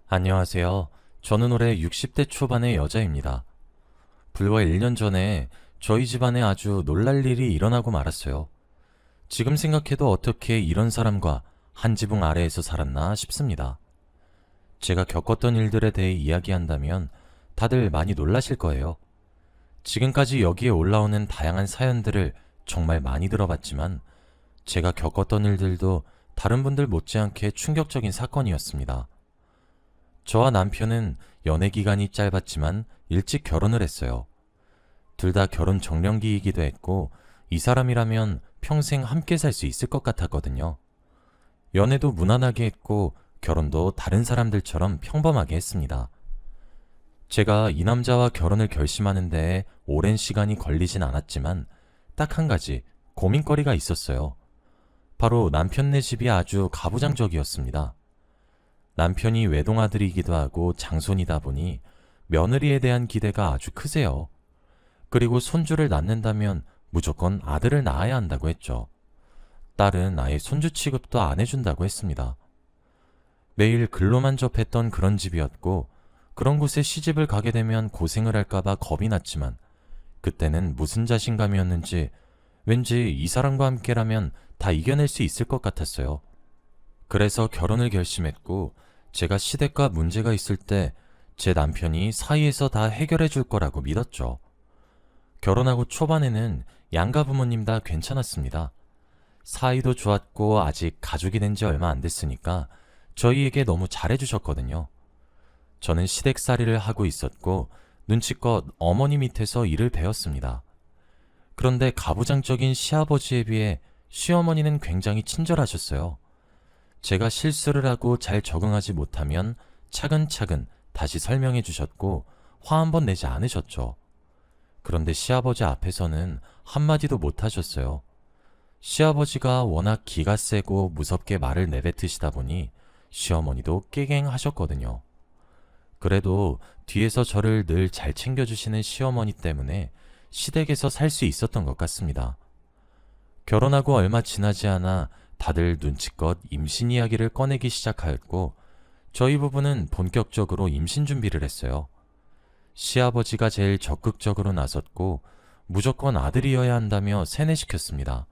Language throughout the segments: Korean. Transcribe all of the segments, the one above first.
안녕하세요. 저는 올해 60대 초반의 여자입니다. 불과 1년 전에 저희 집안에 아주 놀랄 일이 일어나고 말았어요. 지금 생각해도 어떻게 이런 사람과 한 지붕 아래에서 살았나 싶습니다. 제가 겪었던 일들에 대해 이야기한다면 다들 많이 놀라실 거예요. 지금까지 여기에 올라오는 다양한 사연들을 정말 많이 들어봤지만 제가 겪었던 일들도 다른 분들 못지않게 충격적인 사건이었습니다. 저와 남편은 연애 기간이 짧았지만 일찍 결혼을 했어요. 둘 다 결혼 정년기이기도 했고 이 사람이라면 평생 함께 살 수 있을 것 같았거든요. 연애도 무난하게 했고 결혼도 다른 사람들처럼 평범하게 했습니다. 제가 이 남자와 결혼을 결심하는 데에 오랜 시간이 걸리진 않았지만 딱 한 가지 고민거리가 있었어요. 바로 남편네 집이 아주 가부장적이었습니다. 남편이 외동아들이기도 하고 장손이다 보니 며느리에 대한 기대가 아주 크세요. 그리고 손주를 낳는다면 무조건 아들을 낳아야 한다고 했죠. 딸은 아예 손주 취급도 안 해준다고 했습니다. 매일 글로만 접했던 그런 집이었고 그런 곳에 시집을 가게 되면 고생을 할까봐 겁이 났지만 그때는 무슨 자신감이었는지 왠지 이 사람과 함께라면 다 이겨낼 수 있을 것 같았어요. 그래서 결혼을 결심했고 제가 시댁과 문제가 있을 때 제 남편이 사이에서 다 해결해 줄 거라고 믿었죠. 결혼하고 초반에는 양가 부모님 다 괜찮았습니다. 사이도 좋았고 아직 가족이 된 지 얼마 안 됐으니까 저희에게 너무 잘해주셨거든요. 저는 시댁살이를 하고 있었고 눈치껏 어머니 밑에서 일을 배웠습니다. 그런데 가부장적인 시아버지에 비해 시어머니는 굉장히 친절하셨어요. 제가 실수를 하고 잘 적응하지 못하면 차근차근 다시 설명해 주셨고 화 한 번 내지 않으셨죠. 그런데 시아버지 앞에서는 한마디도 못 하셨어요. 시아버지가 워낙 기가 세고 무섭게 말을 내뱉으시다 보니 시어머니도 깨갱하셨거든요. 그래도 뒤에서 저를 늘 잘 챙겨주시는 시어머니 때문에 시댁에서 살 수 있었던 것 같습니다. 결혼하고 얼마 지나지 않아 다들 눈치껏 임신 이야기를 꺼내기 시작하였고 저희 부부는 본격적으로 임신 준비를 했어요. 시아버지가 제일 적극적으로 나섰고 무조건 아들이어야 한다며 세뇌시켰습니다.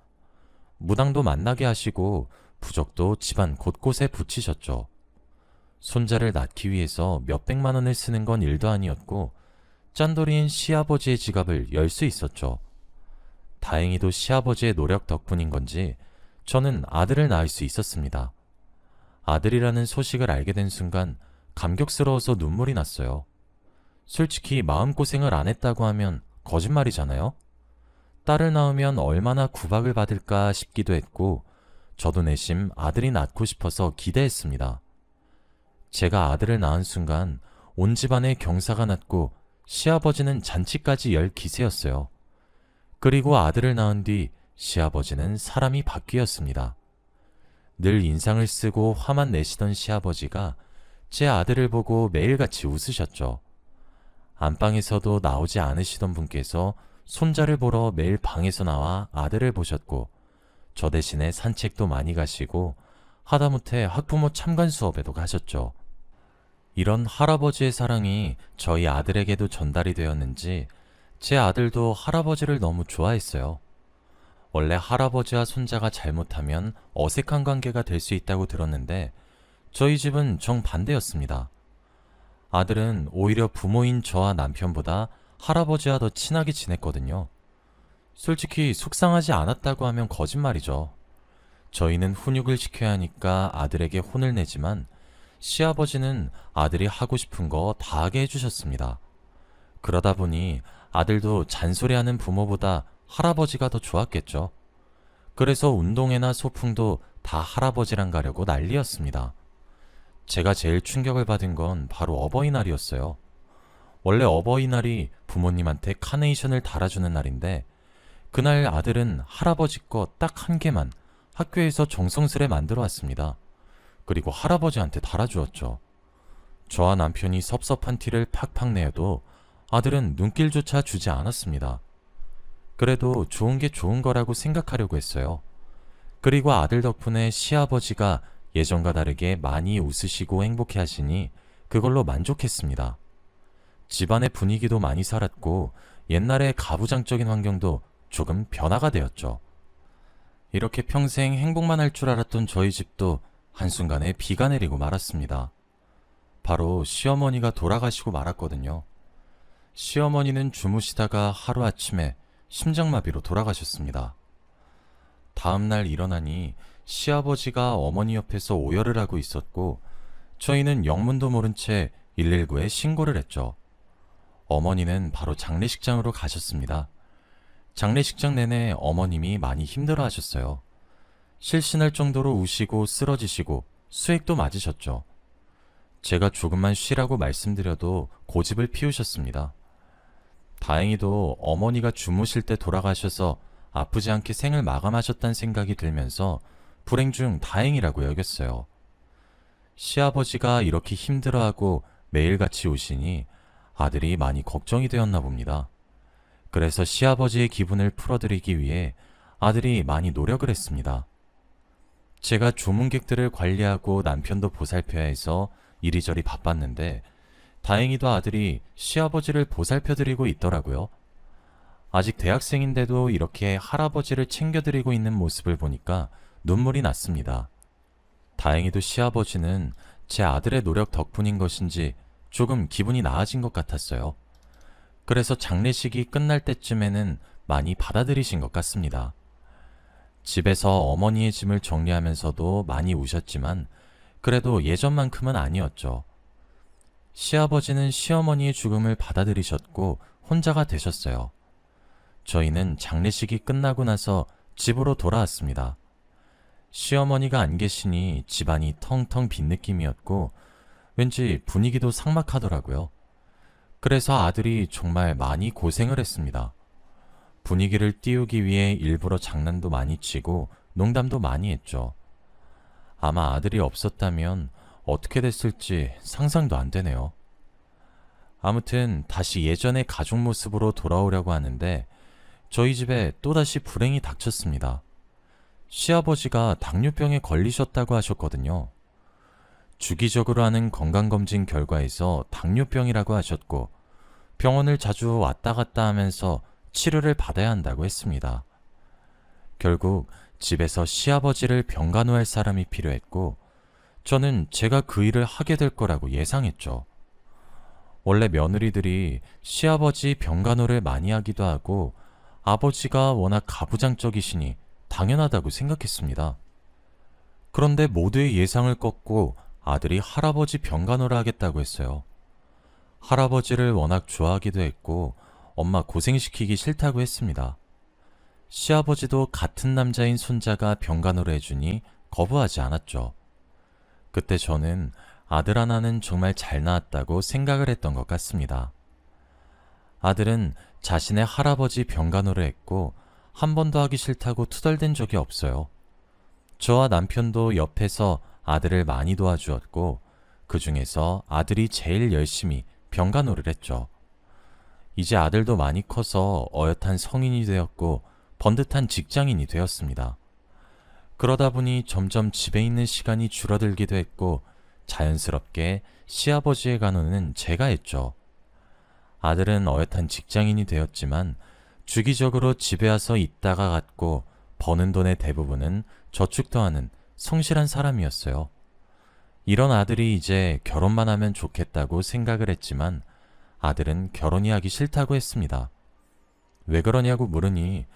무당도 만나게 하시고 부적도 집안 곳곳에 붙이셨죠. 손자를 낳기 위해서 몇백만 원을 쓰는 건 일도 아니었고 짠돌이인 시아버지의 지갑을 열 수 있었죠. 다행히도 시아버지의 노력 덕분인 건지 저는 아들을 낳을 수 있었습니다. 아들이라는 소식을 알게 된 순간 감격스러워서 눈물이 났어요. 솔직히 마음고생을 안 했다고 하면 거짓말이잖아요? 딸을 낳으면 얼마나 구박을 받을까 싶기도 했고 저도 내심 아들이 낳고 싶어서 기대했습니다. 제가 아들을 낳은 순간 온 집안에 경사가 났고 시아버지는 잔치까지 열 기세였어요. 그리고 아들을 낳은 뒤 시아버지는 사람이 바뀌었습니다. 늘 인상을 쓰고 화만 내시던 시아버지가 제 아들을 보고 매일같이 웃으셨죠. 안방에서도 나오지 않으시던 분께서 손자를 보러 매일 방에서 나와 아들을 보셨고 저 대신에 산책도 많이 가시고 하다못해 학부모 참관 수업에도 가셨죠. 이런 할아버지의 사랑이 저희 아들에게도 전달이 되었는지 제 아들도 할아버지를 너무 좋아했어요. 원래 할아버지와 손자가 잘못하면 어색한 관계가 될 수 있다고 들었는데 저희 집은 정반대였습니다. 아들은 오히려 부모인 저와 남편보다 할아버지와 더 친하게 지냈거든요. 솔직히 속상하지 않았다고 하면 거짓말이죠. 저희는 훈육을 시켜야 하니까 아들에게 혼을 내지만 시아버지는 아들이 하고 싶은 거 다 하게 해주셨습니다. 그러다 보니 아들도 잔소리하는 부모보다 할아버지가 더 좋았겠죠. 그래서 운동회나 소풍도 다 할아버지랑 가려고 난리였습니다. 제가 제일 충격을 받은 건 바로 어버이날이었어요. 원래 어버이날이 부모님한테 카네이션을 달아주는 날인데 그날 아들은 할아버지 거 딱 한 개만 학교에서 정성스레 만들어 왔습니다. 그리고 할아버지한테 달아주었죠. 저와 남편이 섭섭한 티를 팍팍 내어도 아들은 눈길조차 주지 않았습니다. 그래도 좋은 게 좋은 거라고 생각하려고 했어요. 그리고 아들 덕분에 시아버지가 예전과 다르게 많이 웃으시고 행복해 하시니 그걸로 만족했습니다. 집안의 분위기도 많이 살았고 옛날의 가부장적인 환경도 조금 변화가 되었죠. 이렇게 평생 행복만 할 줄 알았던 저희 집도 한순간에 비가 내리고 말았습니다. 바로 시어머니가 돌아가시고 말았거든요. 시어머니는 주무시다가 하루아침에 심장마비로 돌아가셨습니다. 다음날 일어나니 시아버지가 어머니 옆에서 오열을 하고 있었고 저희는 영문도 모른 채 119에 신고를 했죠. 어머니는 바로 장례식장으로 가셨습니다. 장례식장 내내 어머님이 많이 힘들어 하셨어요. 실신할 정도로 우시고 쓰러지시고 수액도 맞으셨죠. 제가 조금만 쉬라고 말씀드려도 고집을 피우셨습니다. 다행히도 어머니가 주무실 때 돌아가셔서 아프지 않게 생을 마감하셨다는 생각이 들면서 불행 중 다행이라고 여겼어요. 시아버지가 이렇게 힘들어하고 매일같이 오시니 아들이 많이 걱정이 되었나 봅니다. 그래서 시아버지의 기분을 풀어드리기 위해 아들이 많이 노력을 했습니다. 제가 조문객들을 관리하고 남편도 보살펴야 해서 이리저리 바빴는데 다행히도 아들이 시아버지를 보살펴드리고 있더라고요. 아직 대학생인데도 이렇게 할아버지를 챙겨드리고 있는 모습을 보니까 눈물이 났습니다. 다행히도 시아버지는 제 아들의 노력 덕분인 것인지 조금 기분이 나아진 것 같았어요. 그래서 장례식이 끝날 때쯤에는 많이 받아들이신 것 같습니다. 집에서 어머니의 짐을 정리하면서도 많이 우셨지만 그래도 예전만큼은 아니었죠. 시아버지는 시어머니의 죽음을 받아들이셨고 혼자가 되셨어요. 저희는 장례식이 끝나고 나서 집으로 돌아왔습니다. 시어머니가 안 계시니 집안이 텅텅 빈 느낌이었고 왠지 분위기도 삭막하더라고요. 그래서 아들이 정말 많이 고생을 했습니다. 분위기를 띄우기 위해 일부러 장난도 많이 치고 농담도 많이 했죠. 아마 아들이 없었다면 어떻게 됐을지 상상도 안 되네요. 아무튼 다시 예전의 가족 모습으로 돌아오려고 하는데 저희 집에 또다시 불행이 닥쳤습니다. 시아버지가 당뇨병에 걸리셨다고 하셨거든요. 주기적으로 하는 건강검진 결과에서 당뇨병이라고 하셨고 병원을 자주 왔다 갔다 하면서 치료를 받아야 한다고 했습니다. 결국 집에서 시아버지를 병간호할 사람이 필요했고 저는 제가 그 일을 하게 될 거라고 예상했죠. 원래 며느리들이 시아버지 병간호를 많이 하기도 하고 아버지가 워낙 가부장적이시니 당연하다고 생각했습니다. 그런데 모두의 예상을 꺾고 아들이 할아버지 병간호를 하겠다고 했어요. 할아버지를 워낙 좋아하기도 했고 엄마 고생시키기 싫다고 했습니다. 시아버지도 같은 남자인 손자가 병간호를 해주니 거부하지 않았죠. 그때 저는 아들 하나는 정말 잘 낳았다고 생각을 했던 것 같습니다. 아들은 자신의 할아버지 병간호를 했고 한 번도 하기 싫다고 투덜댄 적이 없어요. 저와 남편도 옆에서 아들을 많이 도와주었고 그 중에서 아들이 제일 열심히 병간호를 했죠. 이제 아들도 많이 커서 어엿한 성인이 되었고 번듯한 직장인이 되었습니다. 그러다 보니 점점 집에 있는 시간이 줄어들기도 했고 자연스럽게 시아버지의 간호는 제가 했죠. 아들은 어엿한 직장인이 되었지만 주기적으로 집에 와서 있다가 갔고 버는 돈의 대부분은 저축도 하는 성실한 사람이었어요. 이런 아들이 이제 결혼만 하면 좋겠다고 생각을 했지만 아들은 결혼이 하기 싫다고 했습니다. 왜 그러냐고 물으니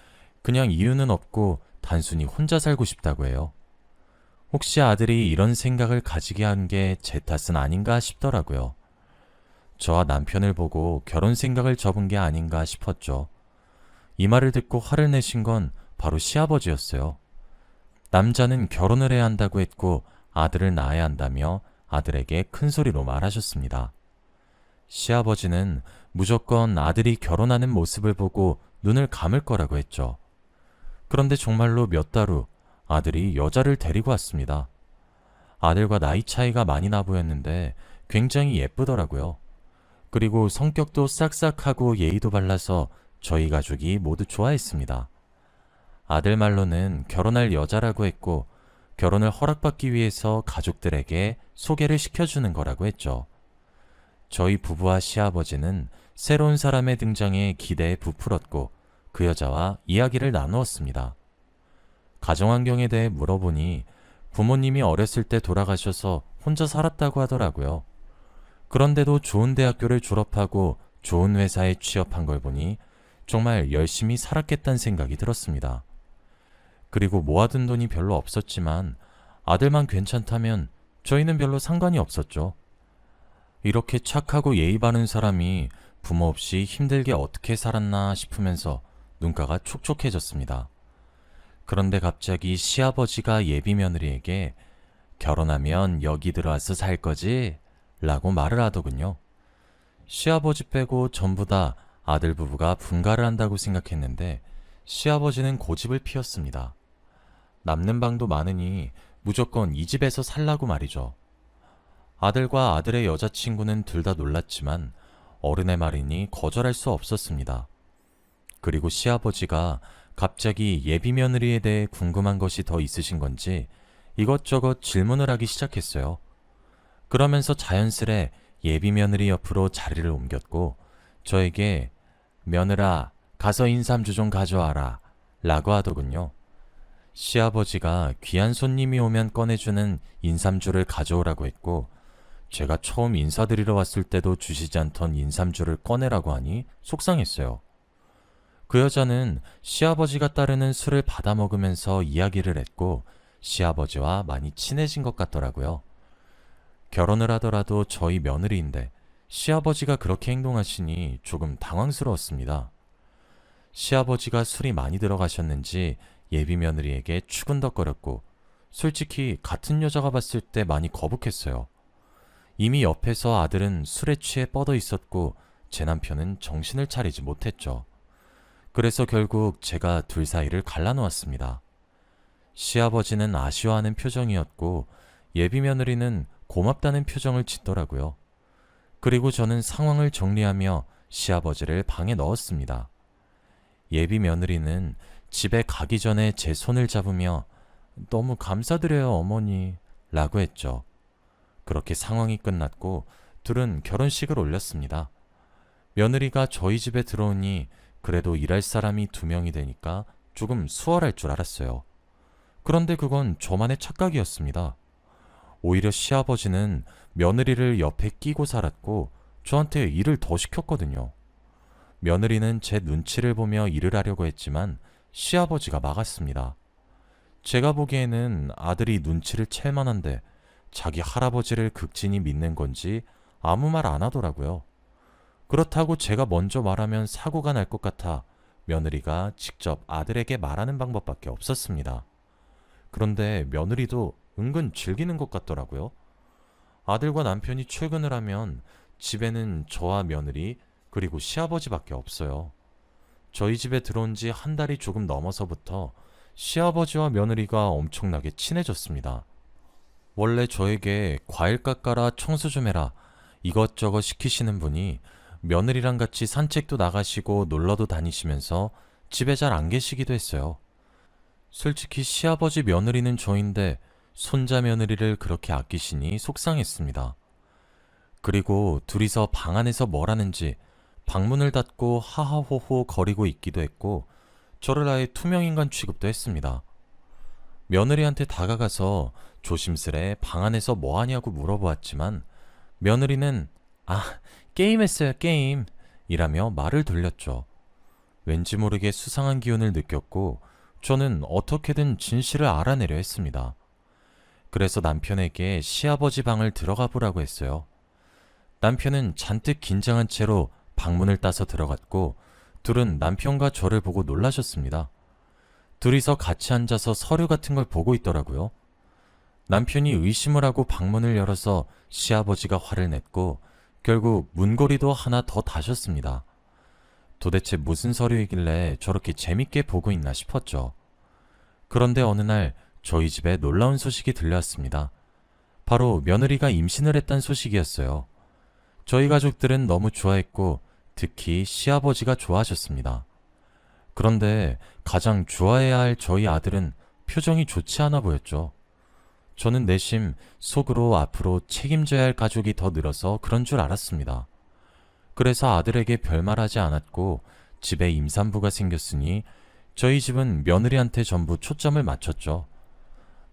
그냥 이유는 없고 단순히 혼자 살고 싶다고 해요. 혹시 아들이 이런 생각을 가지게 한 게 제 탓은 아닌가 싶더라고요. 저와 남편을 보고 결혼 생각을 접은 게 아닌가 싶었죠. 이 말을 듣고 화를 내신 건 바로 시아버지였어요. 남자는 결혼을 해야 한다고 했고 아들을 낳아야 한다며 아들에게 큰 소리로 말하셨습니다. 시아버지는 무조건 아들이 결혼하는 모습을 보고 눈을 감을 거라고 했죠. 그런데 정말로 몇 달 후 아들이 여자를 데리고 왔습니다. 아들과 나이 차이가 많이 나 보였는데 굉장히 예쁘더라고요. 그리고 성격도 싹싹하고 예의도 발라서 저희 가족이 모두 좋아했습니다. 아들 말로는 결혼할 여자라고 했고 결혼을 허락받기 위해서 가족들에게 소개를 시켜주는 거라고 했죠. 저희 부부와 시아버지는 새로운 사람의 등장에 기대에 부풀었고 그 여자와 이야기를 나누었습니다. 가정환경에 대해 물어보니 부모님이 어렸을 때 돌아가셔서 혼자 살았다고 하더라고요. 그런데도 좋은 대학교를 졸업하고 좋은 회사에 취업한 걸 보니 정말 열심히 살았겠다는 생각이 들었습니다. 그리고 모아둔 돈이 별로 없었지만 아들만 괜찮다면 저희는 별로 상관이 없었죠. 이렇게 착하고 예의 바른 사람이 부모 없이 힘들게 어떻게 살았나 싶으면서 눈가가 촉촉해졌습니다. 그런데 갑자기 시아버지가 예비 며느리에게 결혼하면 여기 들어와서 살 거지? 라고 말을 하더군요. 시아버지 빼고 전부 다 아들 부부가 분가를 한다고 생각했는데 시아버지는 고집을 피웠습니다. 남는 방도 많으니 무조건 이 집에서 살라고 말이죠. 아들과 아들의 여자친구는 둘 다 놀랐지만 어른의 말이니 거절할 수 없었습니다. 그리고 시아버지가 갑자기 예비 며느리에 대해 궁금한 것이 더 있으신 건지 이것저것 질문을 하기 시작했어요. 그러면서 자연스레 예비 며느리 옆으로 자리를 옮겼고 저에게 며느라 가서 인삼주 좀 가져와라 라고 하더군요. 시아버지가 귀한 손님이 오면 꺼내주는 인삼주를 가져오라고 했고 제가 처음 인사드리러 왔을 때도 주시지 않던 인삼주를 꺼내라고 하니 속상했어요. 그 여자는 시아버지가 따르는 술을 받아 먹으면서 이야기를 했고 시아버지와 많이 친해진 것 같더라고요. 결혼을 하더라도 저희 며느리인데 시아버지가 그렇게 행동하시니 조금 당황스러웠습니다. 시아버지가 술이 많이 들어가셨는지 예비 며느리에게 추근덕거렸고 솔직히 같은 여자가 봤을 때 많이 거북했어요. 이미 옆에서 아들은 술에 취해 뻗어 있었고 제 남편은 정신을 차리지 못했죠. 그래서 결국 제가 둘 사이를 갈라놓았습니다. 시아버지는 아쉬워하는 표정이었고 예비 며느리는 고맙다는 표정을 짓더라고요. 그리고 저는 상황을 정리하며 시아버지를 방에 넣었습니다. 예비 며느리는 집에 가기 전에 제 손을 잡으며 너무 감사드려요 어머니 라고 했죠. 그렇게 상황이 끝났고 둘은 결혼식을 올렸습니다. 며느리가 저희 집에 들어오니 그래도 일할 사람이 2명이 되니까 조금 수월할 줄 알았어요. 그런데 그건 저만의 착각이었습니다. 오히려 시아버지는 며느리를 옆에 끼고 살았고 저한테 일을 더 시켰거든요. 며느리는 제 눈치를 보며 일을 하려고 했지만 시아버지가 막았습니다. 제가 보기에는 아들이 눈치를 챌 만한데 자기 할아버지를 극진히 믿는 건지 아무 말 안 하더라고요. 그렇다고 제가 먼저 말하면 사고가 날 것 같아 며느리가 직접 아들에게 말하는 방법밖에 없었습니다. 그런데 며느리도 은근 즐기는 것 같더라고요. 아들과 남편이 출근을 하면 집에는 저와 며느리 그리고 시아버지밖에 없어요. 저희 집에 들어온 지 한 달이 조금 넘어서부터 시아버지와 며느리가 엄청나게 친해졌습니다. 원래 저에게 과일 깎아라 청소 좀 해라 이것저것 시키시는 분이 며느리랑 같이 산책도 나가시고 놀러도 다니시면서 집에 잘 안 계시기도 했어요. 솔직히 시아버지 며느리는 저인데 손자 며느리를 그렇게 아끼시니 속상했습니다. 그리고 둘이서 방 안에서 뭘 하는지 방문을 닫고 하하호호 거리고 있기도 했고 저를 아예 투명인간 취급도 했습니다. 며느리한테 다가가서 조심스레 방 안에서 뭐 하냐고 물어보았지만 며느리는 게임했어요 게임 이라며 말을 돌렸죠. 왠지 모르게 수상한 기운을 느꼈고 저는 어떻게든 진실을 알아내려 했습니다. 그래서 남편에게 시아버지 방을 들어가 보라고 했어요. 남편은 잔뜩 긴장한 채로 방문을 따서 들어갔고 둘은 남편과 저를 보고 놀라셨습니다. 둘이서 같이 앉아서 서류 같은 걸 보고 있더라고요. 남편이 의심을 하고 방문을 열어서 시아버지가 화를 냈고 결국 문고리도 하나 더 다셨습니다. 도대체 무슨 서류이길래 저렇게 재밌게 보고 있나 싶었죠. 그런데 어느 날 저희 집에 놀라운 소식이 들려왔습니다. 바로 며느리가 임신을 했다는 소식이었어요. 저희 가족들은 너무 좋아했고 특히 시아버지가 좋아하셨습니다. 그런데 가장 좋아해야 할 저희 아들은 표정이 좋지 않아 보였죠. 저는 내심 속으로 앞으로 책임져야 할 가족이 더 늘어서 그런 줄 알았습니다. 그래서 아들에게 별말하지 않았고 집에 임산부가 생겼으니 저희 집은 며느리한테 전부 초점을 맞췄죠.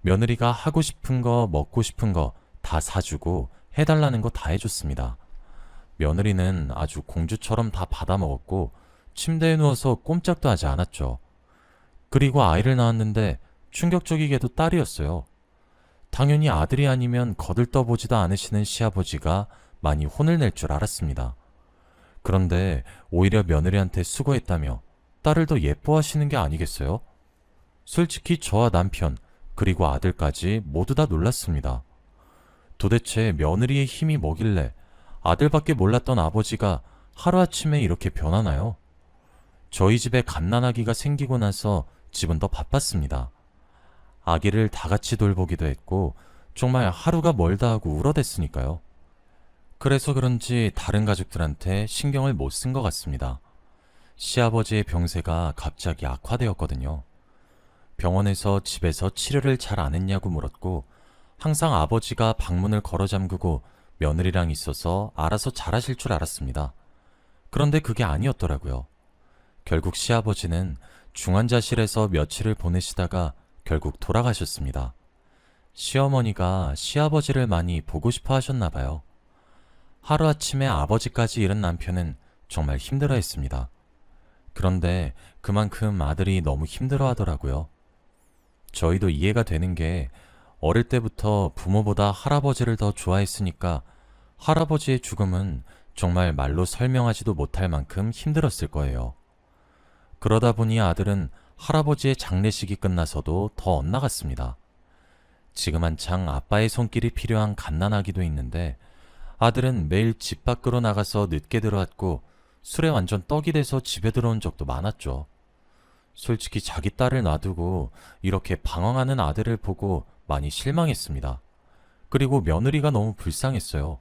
며느리가 하고 싶은 거, 먹고 싶은 거 다 사주고 해달라는 거 다 해줬습니다. 며느리는 아주 공주처럼 다 받아먹었고 침대에 누워서 꼼짝도 하지 않았죠. 그리고 아이를 낳았는데 충격적이게도 딸이었어요. 당연히 아들이 아니면 거들떠보지도 않으시는 시아버지가 많이 혼을 낼 줄 알았습니다. 그런데 오히려 며느리한테 수고했다며 딸을 더 예뻐하시는 게 아니겠어요? 솔직히 저와 남편, 그리고 아들까지 모두 다 놀랐습니다. 도대체 며느리의 힘이 뭐길래 아들밖에 몰랐던 아버지가 하루아침에 이렇게 변하나요? 저희 집에 갓난아기가 생기고 나서 집은 더 바빴습니다. 아기를 다 같이 돌보기도 했고 정말 하루가 멀다 하고 울어댔으니까요. 그래서 그런지 다른 가족들한테 신경을 못 쓴 것 같습니다. 시아버지의 병세가 갑자기 악화되었거든요. 병원에서 집에서 치료를 잘 안 했냐고 물었고 항상 아버지가 방문을 걸어 잠그고 며느리랑 있어서 알아서 잘하실 줄 알았습니다. 그런데 그게 아니었더라고요. 결국 시아버지는 중환자실에서 며칠을 보내시다가 결국 돌아가셨습니다. 시어머니가 시아버지를 많이 보고 싶어 하셨나 봐요. 하루아침에 아버지까지 잃은 남편은 정말 힘들어 했습니다. 그런데 그만큼 아들이 너무 힘들어 하더라고요. 저희도 이해가 되는 게 어릴 때부터 부모보다 할아버지를 더 좋아했으니까 할아버지의 죽음은 정말 말로 설명하지도 못할 만큼 힘들었을 거예요. 그러다 보니 아들은 할아버지의 장례식이 끝나서도 더 엇나갔습니다. 지금 한창 아빠의 손길이 필요한 갓난아기도 있는데 아들은 매일 집 밖으로 나가서 늦게 들어왔고 술에 완전 떡이 돼서 집에 들어온 적도 많았죠. 솔직히 자기 딸을 놔두고 이렇게 방황하는 아들을 보고 많이 실망했습니다. 그리고 며느리가 너무 불쌍했어요.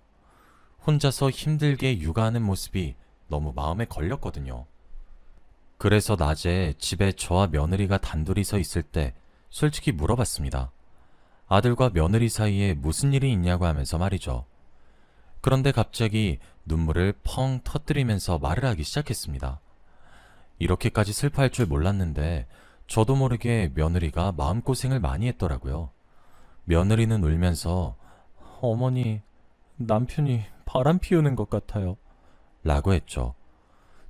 혼자서 힘들게 육아하는 모습이 너무 마음에 걸렸거든요. 그래서 낮에 집에 저와 며느리가 단둘이 서 있을 때 솔직히 물어봤습니다. 아들과 며느리 사이에 무슨 일이 있냐고 하면서 말이죠. 그런데 갑자기 눈물을 펑 터뜨리면서 말을 하기 시작했습니다. 이렇게까지 슬퍼할 줄 몰랐는데 저도 모르게 며느리가 마음고생을 많이 했더라고요. 며느리는 울면서 어머니, 남편이 바람 피우는 것 같아요 라고 했죠.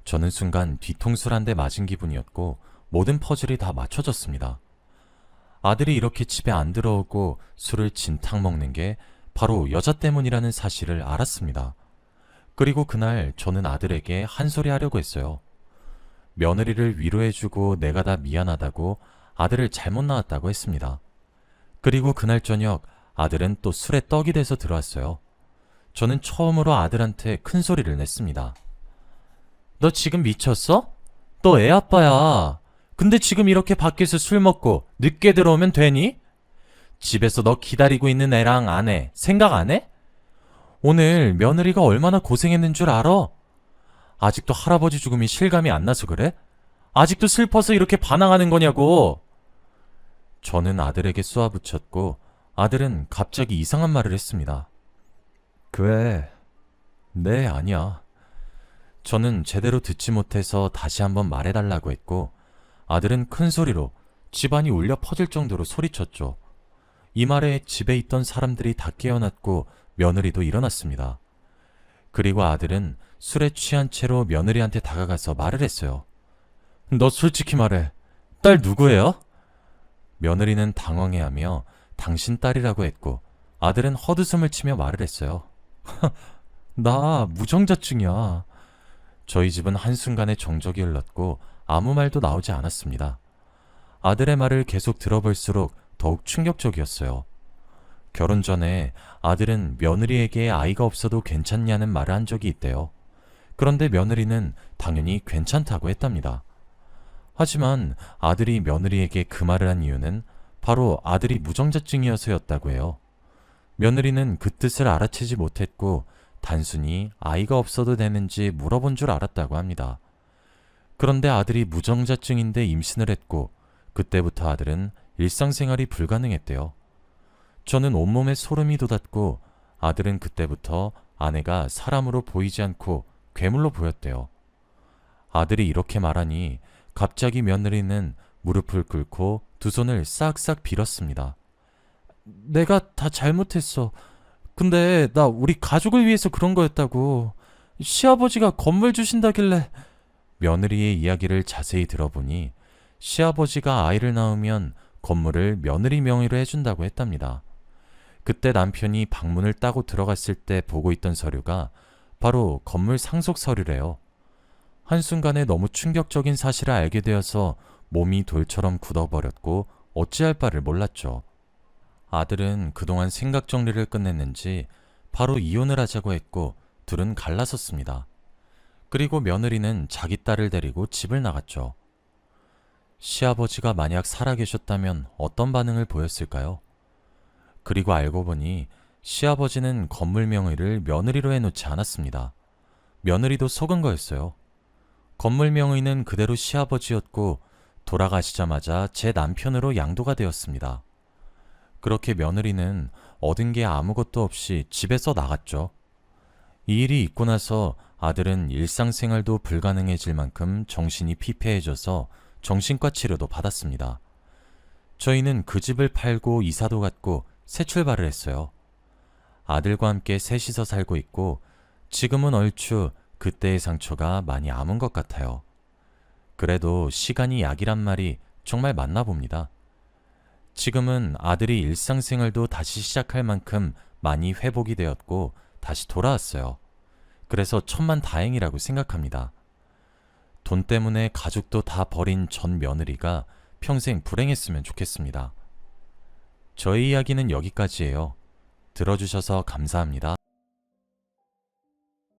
저는 순간 뒤통수를 한 대 맞은 기분이었고 모든 퍼즐이 다 맞춰졌습니다. 아들이 이렇게 집에 안 들어오고 술을 진탕 먹는 게 바로 여자 때문이라는 사실을 알았습니다. 그리고 그날 저는 아들에게 한 소리 하려고 했어요. 며느리를 위로해주고 내가 다 미안하다고 아들을 잘못 낳았다고 했습니다. 그리고 그날 저녁 아들은 또 술에 떡이 돼서 들어왔어요. 저는 처음으로 아들한테 큰 소리를 냈습니다. 너 지금 미쳤어? 너 애 아빠야. 근데 지금 이렇게 밖에서 술 먹고 늦게 들어오면 되니? 집에서 너 기다리고 있는 애랑 아내 생각 안 해? 오늘 며느리가 얼마나 고생했는 줄 알아? 아직도 할아버지 죽음이 실감이 안 나서 그래? 아직도 슬퍼서 이렇게 반항하는 거냐고. 저는 아들에게 쏘아붙였고 아들은 갑자기 이상한 말을 했습니다. 그래, 네, 아니야. 저는 제대로 듣지 못해서 다시 한번 말해달라고 했고 아들은 큰 소리로 집안이 울려 퍼질 정도로 소리쳤죠. 이 말에 집에 있던 사람들이 다 깨어났고 며느리도 일어났습니다. 그리고 아들은 술에 취한 채로 며느리한테 다가가서 말을 했어요. 너 솔직히 말해. 딸 누구예요? 며느리는 당황해하며 당신 딸이라고 했고 아들은 헛웃음을 치며 말을 했어요. 나 무정자증이야. 저희 집은 한순간에 정적이 흘렀고 아무 말도 나오지 않았습니다. 아들의 말을 계속 들어볼수록 더욱 충격적이었어요. 결혼 전에 아들은 며느리에게 아이가 없어도 괜찮냐는 말을 한 적이 있대요. 그런데 며느리는 당연히 괜찮다고 했답니다. 하지만 아들이 며느리에게 그 말을 한 이유는 바로 아들이 무정자증이어서였다고 해요. 며느리는 그 뜻을 알아채지 못했고 단순히 아이가 없어도 되는지 물어본 줄 알았다고 합니다. 그런데 아들이 무정자증인데 임신을 했고 그때부터 아들은 일상생활이 불가능했대요. 저는 온몸에 소름이 돋았고 아들은 그때부터 아내가 사람으로 보이지 않고 괴물로 보였대요. 아들이 이렇게 말하니 갑자기 며느리는 무릎을 꿇고 두 손을 싹싹 빌었습니다. 내가 다 잘못했어. 근데 나 우리 가족을 위해서 그런 거였다고. 시아버지가 건물 주신다길래. 며느리의 이야기를 자세히 들어보니 시아버지가 아이를 낳으면 건물을 며느리 명의로 해준다고 했답니다. 그때 남편이 방문을 따고 들어갔을 때 보고 있던 서류가 바로 건물 상속 서류래요. 한순간에 너무 충격적인 사실을 알게 되어서 몸이 돌처럼 굳어버렸고 어찌할 바를 몰랐죠. 아들은 그동안 생각 정리를 끝냈는지 바로 이혼을 하자고 했고 둘은 갈라섰습니다. 그리고 며느리는 자기 딸을 데리고 집을 나갔죠. 시아버지가 만약 살아계셨다면 어떤 반응을 보였을까요? 그리고 알고 보니 시아버지는 건물 명의를 며느리로 해놓지 않았습니다. 며느리도 속은 거였어요. 건물 명의는 그대로 시아버지였고 돌아가시자마자 제 남편으로 양도가 되었습니다. 그렇게 며느리는 얻은 게 아무것도 없이 집에서 나갔죠. 이 일이 있고 나서 아들은 일상생활도 불가능해질 만큼 정신이 피폐해져서 정신과 치료도 받았습니다. 저희는 그 집을 팔고 이사도 갔고 새 출발을 했어요. 아들과 함께 셋이서 살고 있고 지금은 얼추 그때의 상처가 많이 아문 것 같아요. 그래도 시간이 약이란 말이 정말 맞나 봅니다. 지금은 아들이 일상생활도 다시 시작할 만큼 많이 회복이 되었고 다시 돌아왔어요. 그래서 천만다행이라고 생각합니다. 돈 때문에 가족도 다 버린 전 며느리가 평생 불행했으면 좋겠습니다. 저희 이야기는 여기까지예요. 들어주셔서 감사합니다.